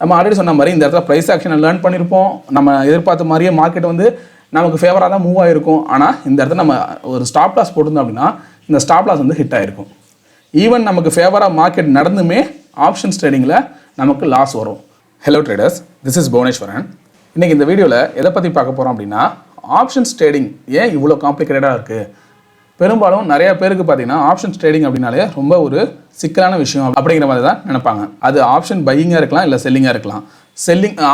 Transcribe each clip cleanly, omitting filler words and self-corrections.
நம்ம ஆல்ரெடி சொன்ன மாதிரி இந்த இடத்துல ப்ரைஸ் ஆக்ஷனை லேர்ன் பண்ணியிருப்போம். நம்ம எதிர்பார்த்த மாதிரியே மார்க்கெட் வந்து நமக்கு ஃபேவராக தான் மூவ் ஆகிருக்கும். ஆனால் இந்த இடத்துல நம்ம ஒரு ஸ்டாப் லாஸ் போட்டிருந்தோம் அப்படின்னா இந்த ஸ்டாப் லாஸ் வந்து ஹிட் ஆகிருக்கும். ஈவன் நமக்கு ஃபேவராக மார்க்கெட் நடந்துமே ஆப்ஷன்ஸ் ட்ரேடிங்கில் நமக்கு லாஸ் வரும். Hello traders, this is Bhuvaneswaran. இன்றைக்கி இந்த வீடியோவில் எதை பற்றி பார்க்க போகிறோம் அப்படின்னா, ஆப்ஷன்ஸ் ட்ரேடிங் ஏன் இவ்வளோ காம்ப்ளிகேட்டடாக இருக்குது. பெரும்பாலும் நிறைய பேருக்கு பார்த்தீங்கன்னா ஆப்ஷன்ஸ் ட்ரேடிங் அப்படின்னாலே ரொம்ப ஒரு சிக்கலான விஷயம் அப்படிங்கிற மாதிரி தான் நினைப்பாங்க. அது ஆப்ஷன் பையிங்காக இருக்கலாம், இல்லை செல்லிங்காக இருக்கலாம்.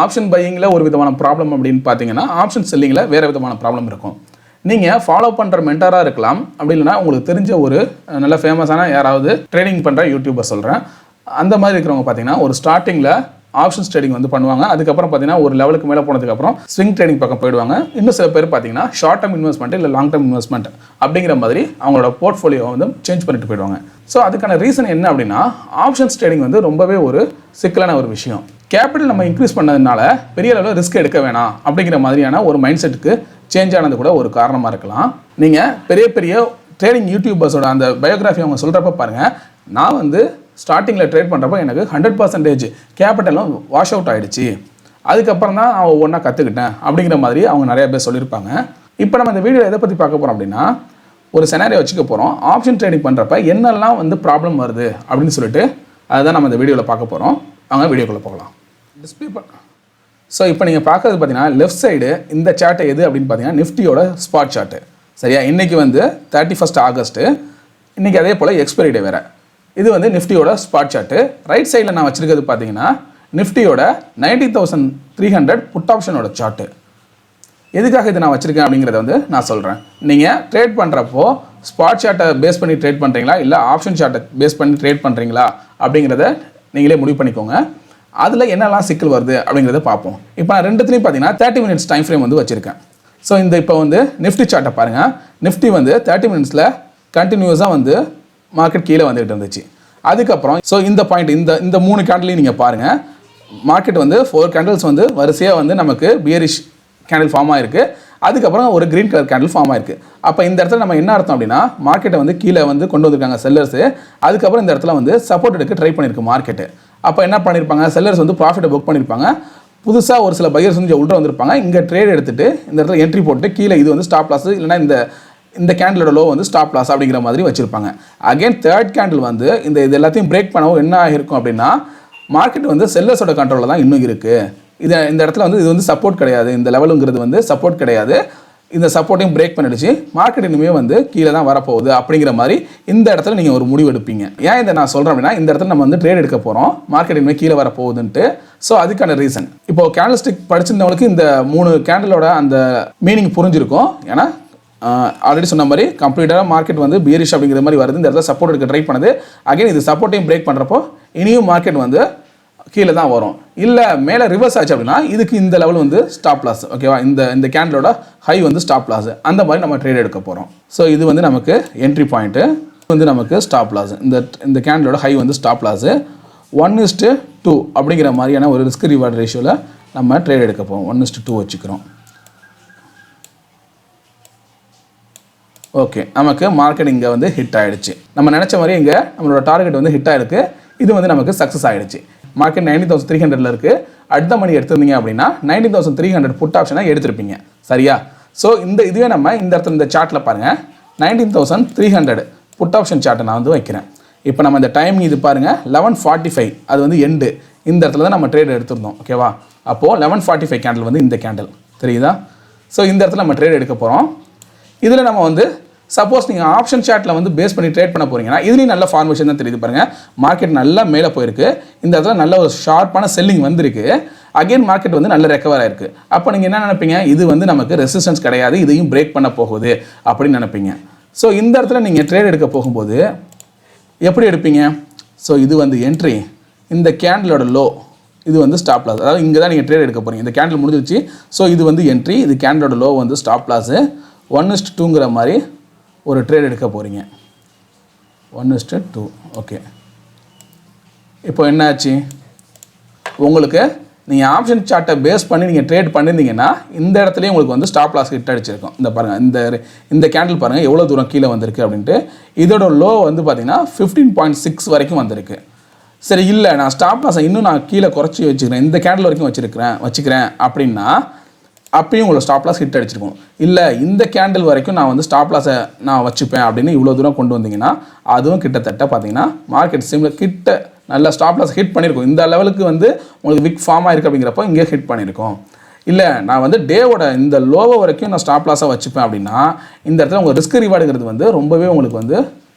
ஆப்ஷன் பையிங்கில் ஒரு விதமான ப்ராப்ளம் அப்படின்னு பார்த்தீங்கன்னா, ஆப்ஷன் செல்லிங்கில் வேறு விதமான ப்ராப்ளம் இருக்கும். நீங்கள் ஃபாலோ பண்ணுற மென்டராக இருக்கலாம், அப்படி இல்லைனா உங்களுக்கு தெரிஞ்ச ஒரு நல்ல ஃபேமஸான யாராவது ட்ரேடிங் பண்ணுற யூடியூபர் சொல்கிறேன். அந்த மாதிரி இருக்கிறவங்க பார்த்தீங்கன்னா ஒரு ஸ்டார்டிங்கில் ஆப்ஷன்ஸ் ட்ரேடிங் வந்து பண்ணுவாங்க. அதுக்கப்புறம் பார்த்தீங்கன்னா ஒரு லெவலுக்கு மேலே போனதுக்கப்புறம் ஸ்விங் ட்ரேடிங் பக்கம் போயிடுவாங்க. இன்னும் சில பேர் பார்த்தீங்கன்னா ஷார்ட் டர்ம் இன்வெஸ்ட்மெண்ட் இல்லை லாங் டர்ம் இன்வெஸ்ட்மெண்ட் அப்படிங்கிற மாதிரி அவங்களோட போர்ட்ஃபோலியோ வந்து சேஞ்ச் பண்ணிட்டு போயிடுவாங்க. ஸோ அதுக்கான ரீசன் என்ன அப்படின்னா, ஆப்ஷன்ஸ் ட்ரேடிங் வந்து ரொம்பவே ஒரு சிக்கலான ஒரு விஷயம். கேபிட்டல் நம்ம இன்க்ரீஸ் பண்ணதுனால பெரிய அளவில் ரிஸ்க் எடுக்க வேணாம் அப்படிங்கிற மாதிரியான ஒரு மைண்ட் செட்டுக்கு சேஞ்ச் ஆனது கூட ஒரு காரணமாக இருக்கலாம். நீங்கள் பெரிய பெரிய ட்ரேடிங் யூடியூபர்ஸோட அந்த பயோகிராஃபி அவங்க சொல்கிறப்ப பாருங்கள், நான் வந்து ஸ்டார்டிங்கில் ட்ரேட் பண்ணுறப்போ எனக்கு 100% கேபிட்டலும் வாஷ் அவுட் ஆகிடுச்சு, அதுக்கப்புறம் தான் நான் ஒவ்வொன்றா கற்றுக்கிட்டேன் அப்படிங்கிற மாதிரி அவங்க நிறைய பேர் சொல்லியிருப்பாங்க. இப்போ நம்ம இந்த வீடியோ எதை பற்றி பார்க்க போகிறோம் அப்படின்னா, ஒரு செனாரியோ வச்சுக்க போகிறோம். ஆப்ஷன் ட்ரேடிங் பண்ணுறப்ப என்னெல்லாம் வந்து ப்ராப்ளம் வருது அப்படின்னு சொல்லிட்டு அதுதான் நம்ம இந்த வீடியோவில் பார்க்க போகிறோம். அவங்க வீடியோக்குள்ளே போகலாம். டிஸ்பிளே ஸோ இப்போ நீங்கள் பார்க்குறது பார்த்தீங்கன்னா லெஃப்ட் சைடு இந்த சார்ட்டை எது அப்படின்னு பார்த்தீங்கன்னா நிஃப்டியோட ஸ்பாட் சார்ட்டு. சரியா, இன்றைக்கி வந்து 31 ஆகஸ்ட்டு. இன்றைக்கி அதே போல் எக்ஸ்பைரி டே வேறு. இது வந்து நிஃப்டியோட ஸ்பாட் சார்ட்டு. ரைட் சைடில் நான் வச்சுருக்கிறது பார்த்தீங்கன்னா நிஃப்டியோட 90,300 புட் ஆப்ஷனோட சார்ட்டு. எதுக்காக இது நான் வச்சுருக்கேன் அப்படிங்கிறத வந்து நான் சொல்கிறேன். நீங்கள் ட்ரேட் பண்ணுறப்போ ஸ்பாட் சார்ட்டை பேஸ் பண்ணி ட்ரேட் பண்ணுறீங்களா, இல்லை ஆப்ஷன் சார்ட்டை பேஸ் பண்ணி ட்ரேட் பண்ணுறீங்களா அப்படிங்கிறத நீங்களே முடிவு பண்ணிக்கோங்க. அதில் என்னெல்லாம் சிக்கல் வருது அப்படிங்கிறத பார்ப்போம். இப்போ நான் ரெண்டுத்துலையும் பார்த்தீங்கன்னா 30 minutes டைம் ஃப்ரேம் வந்து வச்சுருக்கேன். ஸோ இப்போ வந்து நிஃப்டி சார்ட்டை பாருங்கள். நிஃப்டி வந்து 30 minutesல கண்டினியூஸாக வந்து மார்க்கெட் கீழே வந்துகிட்டு இருந்துச்சு. அதுக்கப்புறம் ஸோ இந்த பாயிண்ட் இந்த 3 கேண்டிலையும் நீங்கள் பாருங்கள். மார்க்கெட் வந்து 4 கேண்டில்ஸ் வந்து வரிசையாக வந்து நமக்கு பியரிஷ் கேண்டில் ஃபார்ம் ஆகிருக்கு. அதுக்கப்புறம் ஒரு க்ரீன் கலர் கேண்டில் ஃபார்ம் ஆயிருக்கு. அப்போ இந்த இடத்துல நம்ம என்ன அர்த்தம் அப்படின்னா, மார்க்கெட்டை வந்து கீழே வந்து கொண்டு வந்திருக்காங்க செல்லர்ஸு. அதுக்கப்புறம் இந்த இடத்துல வந்து சப்போர்ட் எடுக்க ட்ரை பண்ணியிருக்கு மார்க்கெட்டு. அப்போ என்ன பண்ணியிருப்பாங்க, செல்லர்ஸ் வந்து ப்ராஃபிட்டை புக் பண்ணியிருப்பாங்க. புதுசாக ஒரு சில பையர்ஸ் வந்து உள்ள வந்திருப்பாங்க. இங்கே ட்ரேட் எடுத்துகிட்டு இந்த இடத்துல என்ட்ரி போட்டு கீழே இது வந்து ஸ்டாப் லாஸ், இல்லைனா இந்த கேண்டிலோட லோ வந்து ஸ்டாப் லாஸ் அப்படிங்கிற மாதிரி வச்சுருப்பாங்க. அகைன் தேர்ட் கேண்டில் வந்து இது எல்லாத்தையும் பிரேக் பண்ணவும் என்ன ஆகிருக்கும் அப்படின்னா, மார்க்கெட் வந்து செல்லர்ஸோட கண்ட்ரோலில் தான் இன்னும் இருக்குது. இந்த இடத்துல வந்து இது வந்து சப்போர்ட் கிடையாது, இந்த லெவலுங்கிறது வந்து சப்போர்ட் கிடையாது. இந்த சப்போர்ட்டையும் பிரேக் பண்ணிடுச்சு, மார்க்கெட் இனிமேல் வந்து கீழே தான் வரப்போகுது அப்படிங்கிற மாதிரி இந்த இடத்துல நீங்கள் ஒரு முடிவு எடுப்பீங்க. ஏன் இதை நான் சொல்கிறேன் அப்படின்னா, இந்த இடத்துல நம்ம வந்து ட்ரேட் எடுக்க போகிறோம், மார்க்கெட் இனிமேல் கீழே வரப்போகுதுன்ட்டு. ஸோ அதுக்கான ரீசன் இப்போ கேண்டில் ஸ்டிக் படிச்சிருந்தவங்களுக்கு இந்த 3 கேண்டிலோட அந்த மீனிங் புரிஞ்சிருக்கும். ஏன்னா ஆல்ரெடி சொன்ன மாதிரி கம்ப்ளீட்டாக மார்க்கெட் வந்து பியரிஷ் அப்படிங்கிற மாதிரி வருது. இந்த இடத்துல சப்போர்ட் எடுக்க ட்ரை பண்ணுது. அகைன் இது சப்போர்ட்டையும் பிரேக் பண்ணுறப்போ இனியும் மார்க்கெட் வந்து கீழே தான் வரும். இல்லை மேலே ரிவர்ஸ் ஆச்சு அப்படின்னா இதுக்கு இந்த லெவல் வந்து ஸ்டாப் லாஸ். ஓகேவா, இந்த கேண்டிலோட ஹை வந்து ஸ்டாப் லாஸ். அந்த மாதிரி நம்ம ட்ரேட் எடுக்க போகிறோம். ஸோ இது வந்து நமக்கு என்ட்ரி பாயிண்ட்டு, வந்து நமக்கு ஸ்டாப் லாஸ். இந்த கேண்டிலோட ஹை வந்து ஸ்டாப் லாஸ். 1:2 அப்படிங்கிற மாதிரியான ஒரு ரிஸ்க் ரிவார்ட் ரேஷியோவில் நம்ம ட்ரேட் எடுக்க போகிறோம். 1:2 வச்சுக்கிறோம். ஓகே, நமக்கு மார்க்கெட் இங்கே வந்து ஹிட் ஆகிடுச்சு. நம்ம நினச்ச மாதிரி இங்கே நம்மளோட டார்கெட் வந்து ஹிட் ஆகிருக்கு. இது வந்து நமக்கு சக்ஸஸ் ஆகிடுச்சு. மார்க்கெட் 90,300 இருக்குது. அடுத்த மணி எடுத்திருந்தீங்க அப்படின்னா 90,300 புட் ஆப்ஷனை எடுத்திருப்பீங்க. சரியா? ஸோ இதுவே நம்ம இந்த இடத்துல இந்த சார்ட்டில் பாருங்கள், 19,300 புட் ஆப்ஷன் சார்ட்டை நான் வந்து வைக்கிறேன். இப்போ நம்ம இந்த டைம் இது பாருங்கள், 11:45 அது வந்து எண்டு. இந்த இடத்துல தான் நம்ம ட்ரேட் எடுத்திருந்தோம். ஓகேவா, அப்போது 11:45 கேண்டில் வந்து இந்த கேண்டில் தெரியுதா? ஸோ இந்த இடத்துல நம்ம ட்ரேட் எடுக்க போகிறோம். இதில் நம்ம வந்து சப்போஸ் நீங்கள் ஆப்ஷன் சார்ட்டில் வந்து பேஸ் பண்ணி ட்ரேட் பண்ண போகிறீங்கன்னா இதுலேயும் நல்ல ஃபார்மேஷன் தான் தெரியுது பாருங்கள். மார்க்கெட் நல்லா மேலே போயிருக்கு. இந்த இடத்துல நல்ல ஒரு ஷார்ப்பான செல்லிங் வந்திருக்கு. அகைன் மார்க்கெட் வந்து நல்ல ரெக்கவர் ஆயிருக்கு. அப்போ நீங்கள் என்ன நினைப்பீங்க, இது வந்து நமக்கு ரெசிஸ்டன்ஸ் கிடையாது, இதையும் பிரேக் பண்ண போகுது அப்படின்னு நினைப்பீங்க. ஸோ இந்த இடத்துல நீங்கள் ட்ரேட் எடுக்க போகும்போது எப்படி எடுப்பீங்க? ஸோ இது வந்து என்ட்ரி, இந்த கேண்டிலோட லோ, இது வந்து ஸ்டாப் லாஸ். அதாவது இங்கே தான் நீங்கள் ட்ரேட் எடுக்க போகிறீங்க. இந்த கேண்டில் முடிஞ்சிருச்சு. ஸோ இது வந்து என்ட்ரி, இது கேண்டிலோட லோ வந்து ஸ்டாப் லாஸு. 1:2ங்கிற மாதிரி ஒரு ட்ரேட் எடுக்க போகிறீங்க. 1:2. ஓகே, இப்போ என்ன ஆச்சு உங்களுக்கு? நீங்கள் ஆப்ஷன் சார்ட்டை பேஸ் பண்ணி நீங்கள் ட்ரேட் பண்ணியிருந்தீங்கன்னா இந்த இடத்துலையும் உங்களுக்கு வந்து ஸ்டாப் லாஸ் ஹிட் அடிச்சிருக்கும். இந்த பாருங்கள், இந்த கேண்டில் பாருங்கள் எவ்வளோ தூரம் கீழே வந்திருக்கு அப்படின்ட்டு. இதோட லோ வந்து பார்த்திங்கன்னா 15.6 வரைக்கும் வந்திருக்கு. சரி இல்லை நான் ஸ்டாப் லாஸை இன்னும் நான் கீழே குறைச்சி வச்சுக்கிறேன், இந்த கேண்டில் வரைக்கும் வச்சுக்கிறேன் அப்படின்னா அப்பயும் உங்களை ஸ்டாப் லாஸ் ஹிட் அடிச்சிருக்கும். இல்லை இந்த கேண்டில் வரைக்கும் நான் வந்து ஸ்டாப் லாஸை நான் வச்சுப்பேன் அப்படின்னு இவ்வளோ தூரம் கொண்டு வந்தீங்கன்னா அதுவும் கிட்டத்தட்ட பார்த்தீங்கன்னா மார்க்கெட் சிம்மில் கிட்ட நல்லா ஸ்டாப் லாஸ் ஹிட் பண்ணியிருக்கும். இந்த லெவலுக்கு வந்து உங்களுக்கு விக் ஃபார்ம் ஆயிருக்கு அப்படிங்கிறப்போ இங்கே ஹிட் பண்ணியிருக்கோம். இல்லை நான் வந்து டேவோட இந்த லோவை வரைக்கும் நான் ஸ்டாப் லாஸாக வச்சுப்பேன் அப்படின்னா இந்த இடத்துல உங்கள் ரிஸ்க் ரிவார்டுங்கிறது வந்து ரொம்பவே உங்களுக்கு வந்து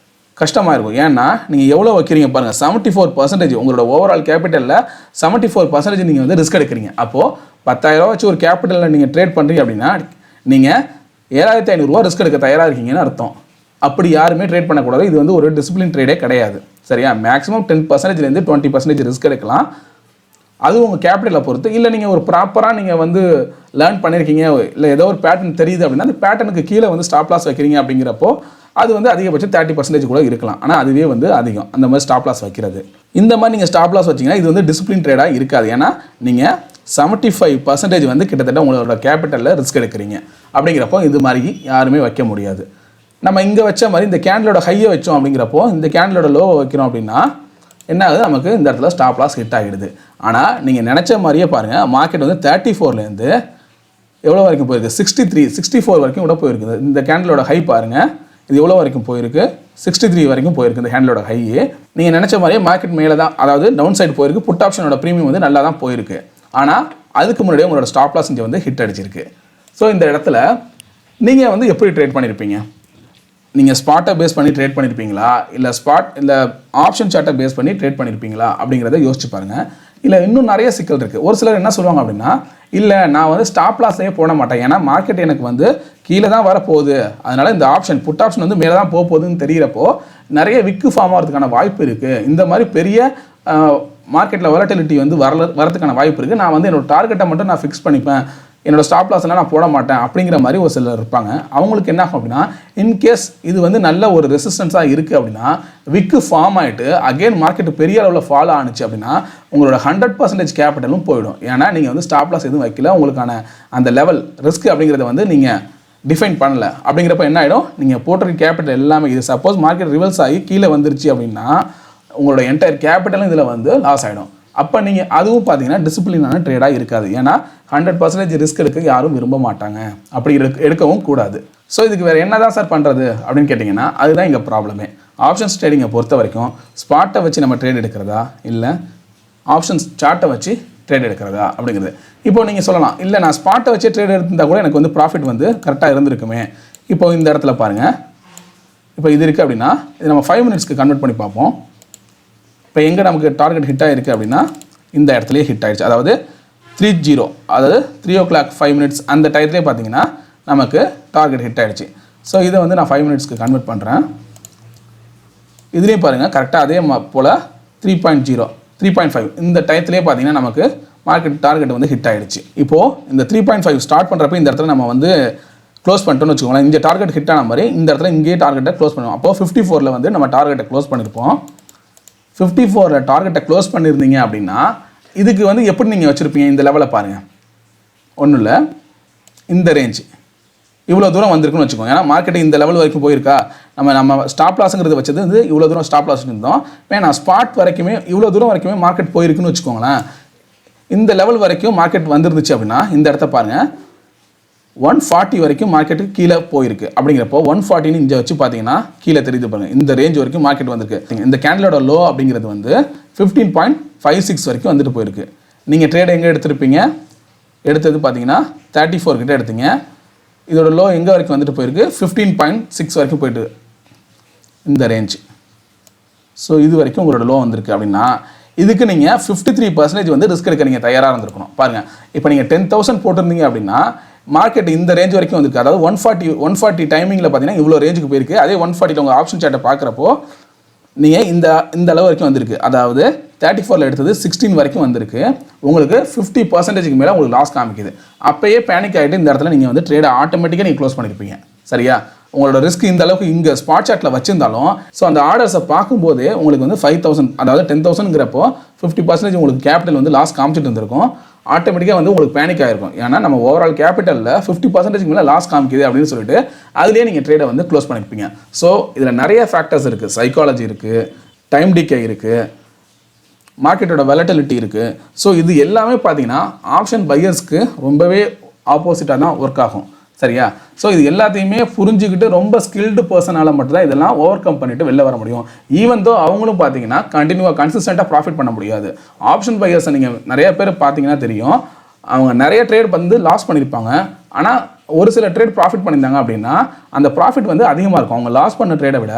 கஷ்டமாக இருக்கும். ஏன்னா நீங்கள் எவ்வளோ வைக்கிறீங்க பாருங்கள், 74% உங்களோட ஓவரால் கேபிட்டலில் 74% நீங்கள் வந்து ரிஸ்க் எடுக்கிறீங்க. அப்போது 10,000 வச்சு ஒரு கேபிட்டலில் நீங்கள் ட்ரேட் பண்ணுறீங்க அப்படின்னா நீங்கள் 7,500 ரிஸ்க் எடுக்க தயாராக இருக்கீங்கன்னு அர்த்தம். அப்படி யாருமே ட்ரேட் பண்ணக்கூடாது. இது வந்து ஒரு டிசிப்ளின் ட்ரேடே கிடையாது. சரியா? மேக்ஸிமம் 10%லேருந்து 20% ரிஸ்க் எடுக்கலாம். அது உங்கள் கேபிட்டலை பொறுத்து. இல்லை நீங்கள் ஒரு ப்ராப்பராக நீங்கள் வந்து லேர்ன் பண்ணியிருக்கீங்க, இல்லை ஏதோ ஒரு பேட்டர்ன் தெரியுது அப்படின்னா அந்த பேட்டர்னுக்கு கீழே வந்து ஸ்டாப் லாஸ் வைக்கிறீங்க அப்படிங்கிறப்போ அது வந்து அதிகபட்சம் 30% கூட இருக்கலாம். ஆனால் அதுவே வந்து அதிகம் அந்த மாதிரி ஸ்டாப் லாஸ் வைக்கிறது. இந்த மாதிரி நீங்கள் ஸ்டாப் லாஸ் வச்சிங்கன்னா இது வந்து டிசிப்ளின் ட்ரேடாக இருக்காது. ஏன்னா நீங்கள் 75% வந்து கிட்டத்தட்ட உங்களோட கேபிட்டலில் ரிஸ்க் எடுக்கிறீங்க. அப்படிங்கிறப்போ இது மாதிரி யாருமே வைக்க முடியாது. நம்ம இங்கே வச்ச மாதிரி இந்த கேண்டிலோட ஹையை வச்சோம் அப்படிங்கிறப்போ இந்த கேண்டிலோட லோவை வைக்கிறோம் அப்படின்னா என்ன ஆகுது, நமக்கு இந்த இடத்துல ஸ்டாப் லாஸ் ஹிட் ஆகிடுது. ஆனால் நீங்கள் நினச்ச மாதிரியே பாருங்கள், மார்க்கெட் வந்து 34லேருந்து எவ்வளோ வரைக்கும் போயிருக்கு, 63, 64 வரைக்கும் கூட போயிருக்குது. இந்த கேண்டிலோட ஹை பாருங்கள், இது எவ்வளோ வரைக்கும் போயிருக்கு, 63 வரைக்கும் போயிருக்கு இந்த ஹேண்டிலோட ஹை. நீங்கள் நினச்ச மாதிரியே மார்க்கெட் மேலே தான், அதாவது டவுன் சைடு போயிருக்கு. புட் ஆப்ஷனோட ப்ரீமியம் வந்து நல்லா தான் போயிருக்கு. ஆனால் அதுக்கு முன்னாடியே உங்களோட ஸ்டாப் லாஸ் இங்கே வந்து ஹிட் அடிச்சிருக்கு. ஸோ இந்த இடத்துல நீங்கள் வந்து எப்படி ட்ரேட் பண்ணியிருப்பீங்க? நீங்கள் ஸ்பாட்டை பேஸ் பண்ணி ட்ரேட் பண்ணியிருப்பீங்களா, இல்லை ஆப்ஷன் சார்ட்டை பேஸ் பண்ணி ட்ரேட் பண்ணியிருப்பீங்களா அப்படிங்கிறத யோசிச்சு பாருங்கள். இல்லை இன்னும் நிறைய சிக்கல் இருக்குது. ஒரு சிலர் என்ன சொல்லுவாங்க அப்படின்னா, இல்லை நான் வந்து ஸ்டாப் லாஸ்லேயே போட மாட்டேன், ஏன்னா மார்க்கெட் எனக்கு வந்து கீழே தான் வரப்போகுது, அதனால் இந்த ஆப்ஷன் புட் ஆப்ஷன் வந்து மேலே தான் போக போகுதுன்னு தெரிகிறப்போ நிறைய விக்கு ஃபார்ம் ஆகிறதுக்கான வாய்ப்பு இருக்குது. இந்த மாதிரி பெரிய மார்க்கெட்டில் வாலட்டிலிட்டி வந்து வரதுக்கான வாய்ப்பு இருக்குது. நான் வந்து என்னோடய டார்கெட்டை மட்டும் நான் ஃபிக்ஸ் பண்ணிப்பேன், என்னோடய ஸ்டாப் லாஸ்லாம் நான் போட மாட்டேன் அப்படிங்கிற மாதிரி ஒரு சிலர் இருப்பாங்க. அவங்களுக்கு என்ன ஆகும் அப்படின்னா, இன்கேஸ் இது வந்து நல்ல ஒரு ரெசிஸ்டன்ஸாக இருக்குது அப்படின்னா விக்கு ஃபார்ம் ஆகிட்டு அகெயின் மார்க்கெட் பெரிய அளவில் ஃபாலோ ஆனிச்சு அப்படின்னா உங்களோட 100% கேபிட்டலும் போயிடும். ஏன்னா நீங்கள் வந்து ஸ்டாப் லாஸ் எதுவும் வைக்கல, உங்களுக்கான அந்த லெவல் ரிஸ்க் அப்படிங்கிறத வந்து நீங்கள் டிஃபைன் பண்ணல. அப்படிங்கிறப்ப என்ன ஆகிடும், நீங்கள் போட்டிருக்க கேபிட்டல் எல்லாமே இது சப்போஸ் மார்க்கெட் ரிவர்ஸ் ஆகி கீழே வந்துருச்சு அப்படின்னா உங்களோட என்டையர் கேபிட்டலும் இதில் வந்து லாஸ் ஆகிடும். அப்போ நீங்கள் அதுவும் பார்த்தீங்கன்னா டிசிப்ளினான ட்ரேடாக இருக்காது. ஏன்னா 100% ரிஸ்க் எடுக்க யாரும் விரும்ப மாட்டாங்க, அப்படி எடுக்கவும் கூடாது. ஸோ இதுக்கு வேறு என்ன தான் சார் பண்ணுறது அப்படின்னு கேட்டிங்கன்னா அதுதான் இங்கே ப்ராப்ளமே. ஆப்ஷன்ஸ் ட்ரேடிங்கை பொறுத்த வரைக்கும் ஸ்பாட்டை வச்சு நம்ம ட்ரேட் எடுக்கிறதா இல்லை ஆப்ஷன்ஸ் சார்ட்டை வச்சு ட்ரேட் எடுக்கிறதா அப்படிங்கிறது. இப்போ நீங்கள் சொல்லலாம், இல்லை நான் ஸ்பாட்டை வச்சு ட்ரேட் எடுத்திருந்தால் கூட எனக்கு வந்து ப்ராஃபிட் வந்து கரெக்டாக இருந்திருக்குமே. இப்போ இந்த இடத்துல பாருங்கள், இப்போ இது இருக்குது அப்படின்னா இது நம்ம 5 மினிட்ஸ்க்கு கன்வெர்ட் பண்ணி பார்ப்போம். இப்போ எங்கே நமக்கு டார்கெட் ஹிட் ஆகிருக்கு அப்படின்னா இந்த இடத்துலையே ஹிட் ஆகிடுச்சு. அதாவது 30, அதாவது 3 o'clock 5 minutes அந்த டயத்துலேயே பார்த்தீங்கன்னா நமக்கு டார்கெட் ஹிட் ஆகிடுச்சு. ஸோ இதை வந்து நான் 5 மினிட்ஸ்க்கு கன்வெர்ட் பண்ணுறேன். இதுலேயும் பாருங்கள் கரெக்டாக அதே போல் 3.0, 3.5 இந்த டயத்துலேயே பார்த்தீங்கன்னா நமக்கு மார்க்கெட் டார்கெட் வந்து ஹிட் ஆகிடுச்சு. இப்போது இந்த 3.5 ஸ்டார்ட் பண்ணுறப்ப இந்த இடத்துல நம்ம வந்து க்ளோஸ் பண்ணிட்டோம்னு வச்சுக்கோங்களேன். இந்த டார்கெட் ஹிட் ஆன மாதிரி இந்த இடத்துல இங்கேயே டார்கெட்டை க்ளோஸ் பண்ணுவோம். அப்போது 54ல் வந்து நம்ம டார்கெட்டை க்ளோஸ் பண்ணியிருப்போம். 54ல் டார்கெட்டை க்ளோஸ் பண்ணியிருந்தீங்க அப்படின்னா இதுக்கு வந்து எப்படி நீங்கள் வச்சுருப்பீங்க? இந்த லெவலை பாருங்கள், ஒன்றும் இல்லை, இந்த ரேஞ்ச் இவ்வளோ தூரம் வந்திருக்குன்னு வச்சுக்கோங்க. ஏன்னா மார்க்கெட்டு இந்த லெவல் வரைக்கும் போயிருக்கா, நம்ம ஸ்டாப் லாஸுங்கிறது வச்சது வந்து இவ்வளோ தூரம் ஸ்டாப் லாஸ் இருந்தோம். நான் ஸ்பாட் வரைக்குமே இவ்வளோ தூரம் வரைக்குமே மார்க்கெட் போயிருக்குன்னு வச்சுக்கோங்களேன். இந்த லெவல் வரைக்கும் மார்க்கெட் வந்துருந்துச்சு அப்படின்னா இந்த இடத்த பாருங்கள், 140 வரைக்கும் மார்க்கெட்டுக்கு கீழே போயிருக்கு. அப்படிங்கிறப்போ 140ன்னு இங்கே வச்சு பார்த்தீங்கன்னா கீழே தெரியுது பாருங்கள், இந்த ரேஞ்ச் வரைக்கும் மார்க்கெட் வந்திருக்கு. இந்த கேண்டிலோட லோ அப்படிங்கிறது வந்து 15.56 வரைக்கும் வந்துட்டு போயிருக்கு. நீங்கள் ட்ரேட் எங்கே எடுத்திருப்பீங்க? எடுத்தது பார்த்தீங்கன்னா 34 கிட்ட எடுத்தீங்க. இதோட லோ எங்கே வரைக்கும் வந்துட்டு போயிருக்கு? 15.6 வரைக்கும் போயிட்டு இந்த ரேஞ்ச். ஸோ இது வரைக்கும் உங்களோட லோ வந்திருக்கு அப்படின்னா இதுக்கு நீங்கள் 53% வந்து ரிஸ்க் எடுக்க நீங்கள் தயாராக இருந்திருக்கணும். பாருங்கள், இப்போ நீங்கள் 10,000 போட்டிருந்தீங்க அப்படின்னா மார்க்கெட் இந்த ரேஞ்ச் வரைக்கும் வந்திருக்கு. அதாவது 140 டைமிங்கில் பார்த்தீங்கன்னா இவ்வளோ ரேஞ்சுக்கு போயிருக்கு. அதே 140 உங்கள் ஆப்ஷன் சார்ட்டை பார்க்குறப்போ நீங்கள் இந்த அளவு வரைக்கும் வந்திருக்கு. அதாவது 34ல் எடுத்தது 16 வரைக்கும் வந்திருக்கு. உங்களுக்கு 50%க்கு மேலே உங்களுக்கு லாஸ் காமிக்குது. அப்போயே பேனிக் ஆகிட்டு இந்த இடத்துல நீங்கள் வந்து ட்ரேடை ஆட்டோமேட்டிக்காக நீங்கள் க்ளோஸ் பண்ணியிருப்பீங்க. சரியா? உங்களோட ரிஸ்க் இந்த அளவுக்கு இங்கே ஸ்பாட் சார்ட்டில் வச்சிருந்தாலும் ஸோ அந்த ஆர்டர்ஸை பார்க்கும்போதே உங்களுக்கு வந்து 5,000 அதாவது 10,000ங்கிறப்போ 50% உங்களுக்கு கேபிட்டல் வந்து லாஸ் காமிச்சிட்டு இருந்திருக்கும். ஆட்டோமேட்டிக்காக வந்து உங்களுக்கு பேனிக் ஆகிருக்கும். ஏன்னா நம்ம ஓவரால் கேபிட்டலில் 50%க்கு மேலே லாஸ் காமிக்குது அப்படின்னு சொல்லிட்டு அதுலேயே நீங்கள் ட்ரேடை வந்து க்ளோஸ் பண்ணியிருப்பீங்க. ஸோ இதில் நிறைய ஃபேக்டர்ஸ் இருக்குது. சைக்காலஜி இருக்குது, டைம் டிகே இருக்குது, மார்க்கெட்டோட வெலட்டிலிட்டி இருக்குது. ஸோ இது எல்லாமே பார்த்தீங்கன்னா ஆப்ஷன் பையர்ஸ்க்கு ரொம்பவே ஆப்போசிட்டாக தான் ஒர்க் ஆகும். சரியா? ஸோ இது எல்லாத்தையுமே புரிஞ்சுக்கிட்டு ரொம்ப ஸ்கில்டு பர்சனால் மட்டும்தான் இதெல்லாம் ஓவர் கம் பண்ணிட்டு வெளில வர முடியும். ஈவன் தோ அவங்களும் பார்த்தீங்கன்னா கன்சிஸ்டண்ட்டாக ப்ராஃபிட் பண்ண முடியாது. ஆப்ஷன் பையர்ஸை நீங்கள் நிறைய பேர் பார்த்தீங்கன்னா தெரியும், அவங்க நிறைய ட்ரேட் வந்து லாஸ் பண்ணியிருப்பாங்க. ஆனால் ஒரு சில ட்ரேட் ப்ராஃபிட் பண்ணியிருந்தாங்க அப்படின்னா அந்த ப்ராஃபிட் வந்து அதிகமாக இருக்கும். அவங்க லாஸ் பண்ண ட்ரேடை விட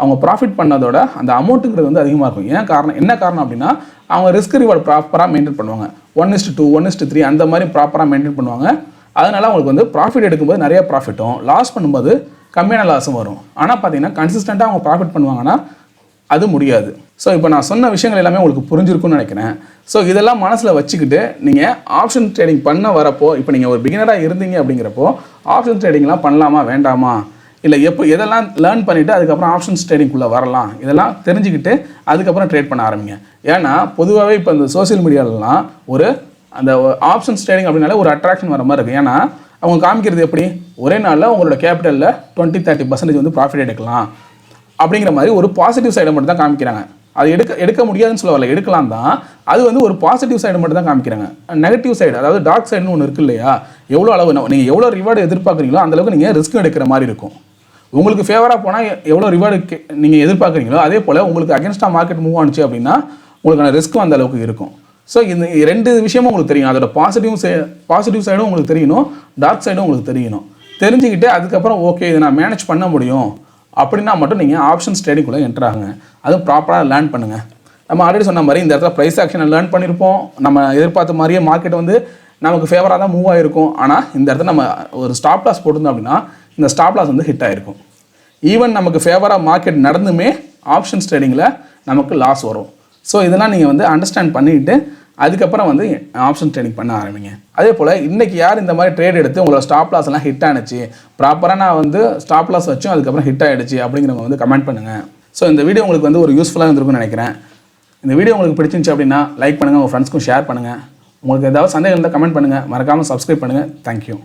அவங்க ப்ராஃபிட் பண்ணதோட அந்த அமௌண்ட்டுங்கிறது வந்து அதிகமாக இருக்கும். என்ன காரணம் அப்படின்னா அவங்க ரிஸ்க் ரிவார்டு ப்ராப்பராக மெயின்டைன் பண்ணுவாங்க. 1:2 1:3 அந்த மாதிரி ப்ராப்பராக மெயின்டைன் பண்ணுவாங்க. அதனால் அவங்களுக்கு வந்து ப்ராஃபிட் எடுக்கும்போது நிறைய ப்ராஃபிட்டும், லாஸ் பண்ணும்போது கம்மியான லாஸும் வரும். ஆனால் பார்த்தீங்கன்னா கன்சிஸ்டண்ட்டாக அவங்க ப்ராஃபிட் பண்ணுவாங்கன்னா அது முடியாது. ஸோ இப்போ நான் சொன்ன விஷயங்கள் எல்லாமே உங்களுக்கு புரிஞ்சிருக்குன்னு நினைக்கிறேன். ஸோ இதெல்லாம் மனசில் வச்சுக்கிட்டு நீங்கள் ஆப்ஷன் ட்ரேடிங் பண்ண வரப்போ, இப்போ நீங்கள் ஒரு பிகினராக இருந்தீங்க அப்படிங்கிறப்போ ஆப்ஷன் ட்ரேடிங்லாம் பண்ணலாமா வேண்டாமா, இல்லை எதெல்லாம் லேர்ன் பண்ணிவிட்டு அதுக்கப்புறம் ஆப்ஷன்ஸ் ட்ரேடிங்குள்ளே வரலாம், இதெல்லாம் தெரிஞ்சுக்கிட்டு அதுக்கப்புறம் ட்ரேட் பண்ண ஆரம்பிங்க. ஏன்னா பொதுவாகவே இப்போ இந்த சோசியல் மீடியாலலாம் ஒரு அந்த ஆப்ஷன்ஸ் ட்ரேடிங் அப்படின்னாலே ஒரு அட்ராக்ஷன் வர மாதிரி இருக்குது. ஏன்னா அவங்க காமிக்கிறது எப்படி, ஒரே நாளில் உங்களோட கேபிட்டலில் 20-30% வந்து ப்ராஃபிட் எடுக்கலாம் அப்படிங்கிற மாதிரி ஒரு பாசிட்டிவ் சைடை மட்டும் தான் காமிக்கிறாங்க. அது எடுக்க முடியாதுன்னு சொல்ல வரல, எடுக்கலாம் தான். அது வந்து ஒரு பாசிட்டிவ் சைடு மட்டும் தான் காமிக்கிறாங்க. நெகட்டிவ் சைடு, அதாவது டார்க் சைடுன்னு ஒன்று இருக்குது இல்லையா, எவ்வளோ அளவு நீங்கள் எவ்வளோ ரிவார்டு எதிர்பார்க்குறீங்களோ அந்தளவுக்கு நீங்கள் ரிஸ்க் எடுக்கிற மாதிரி இருக்கும். உங்களுக்கு ஃபேவராக போனால் எவ்வளோ ரிவார்டு நீங்கள் எதிர்பார்க்குறீங்களோ அதே போல் உங்களுக்கு அகேன்ஸ்டாக மார்க்கெட் மூவ் ஆனிச்சு அப்படின்னா உங்களுக்கான ரிஸ்க்கும் அந்த அளவுக்கு இருக்கும். ஸோ இந்த 2 விஷயமும் உங்களுக்கு தெரியும். அதோட பாசிட்டிவ் சைடும் உங்களுக்கு தெரியணும், டார்க் சைடும் உங்களுக்கு தெரியணும். தெரிஞ்சுக்கிட்டு அதுக்கப்புறம் ஓகே இதை நான் மேனேஜ் பண்ண முடியும் அப்படின்னா மட்டும் நீங்கள் ஆப்ஷன்ஸ் ட்ரேடிங்குள்ளே என்டர் ஆகுங்க. அதுவும் ப்ராப்பராக லேர்ன் பண்ணுங்கள். நம்ம ஆல்ரெடி சொன்ன மாதிரி இந்த இடத்துல ப்ரைஸ் ஆக்ஷனை லேர்ன் பண்ணியிருப்போம். நம்ம எதிர்பார்த்த மாதிரியே மார்க்கெட் வந்து நமக்கு ஃபேவராக தான் மூவ் ஆகிருக்கும். ஆனால் இந்த இடத்துல நம்ம ஒரு ஸ்டாப் லாஸ் போட்டிருந்தோம் அப்படின்னா இந்த ஸ்டாப் லாஸ் வந்து ஹிட் ஆகிருக்கும். ஈவன் நமக்கு ஃபேவராக மார்க்கெட் நடந்துமே ஆப்ஷன்ஸ் ட்ரேடிங்கில் நமக்கு லாஸ் வரும். ஸோ இதெல்லாம் நீங்கள் வந்து அண்டர்ஸ்டாண்ட் பண்ணிவிட்டு அதுக்கப்புறம் வந்து ஆப்ஷன் ட்ரேடிங் பண்ண ஆரம்பிங்க. அதே போல் இன்றைக்கி யார் இந்த மாதிரி ட்ரேட் எடுத்து உங்களோட ஸ்டாப் லாஸ் எல்லாம் ஹிட் ஆனிச்சு, ப்ராப்பராக நான் வந்து ஸ்டாப் லாஸ் வச்சும் அதுக்கப்புறம் ஹிட் ஆகிடுச்சு அப்படிங்கிறவங்க வந்து கமெண்ட் பண்ணுங்கள். ஸோ இந்த வீடியோ உங்களுக்கு வந்து ஒரு யூஸ்ஃபுல்லாக இருந்திருக்கும்னு நினைக்கிறேன். இந்த வீடியோ உங்களுக்கு பிடிச்சிருந்துச்சு அப்படின்னா லைக் பண்ணுங்கள், உங்கள் ஃப்ரெண்ட்ஸ்க்கும் ஷேர் பண்ணுங்கள். உங்களுக்கு ஏதாவது சந்தேகம் இருந்தால் கமெண்ட் பண்ணுங்கள். மறக்காமல் சப்ஸ்கிரைப் பண்ணுங்கள். தேங்க்யூ.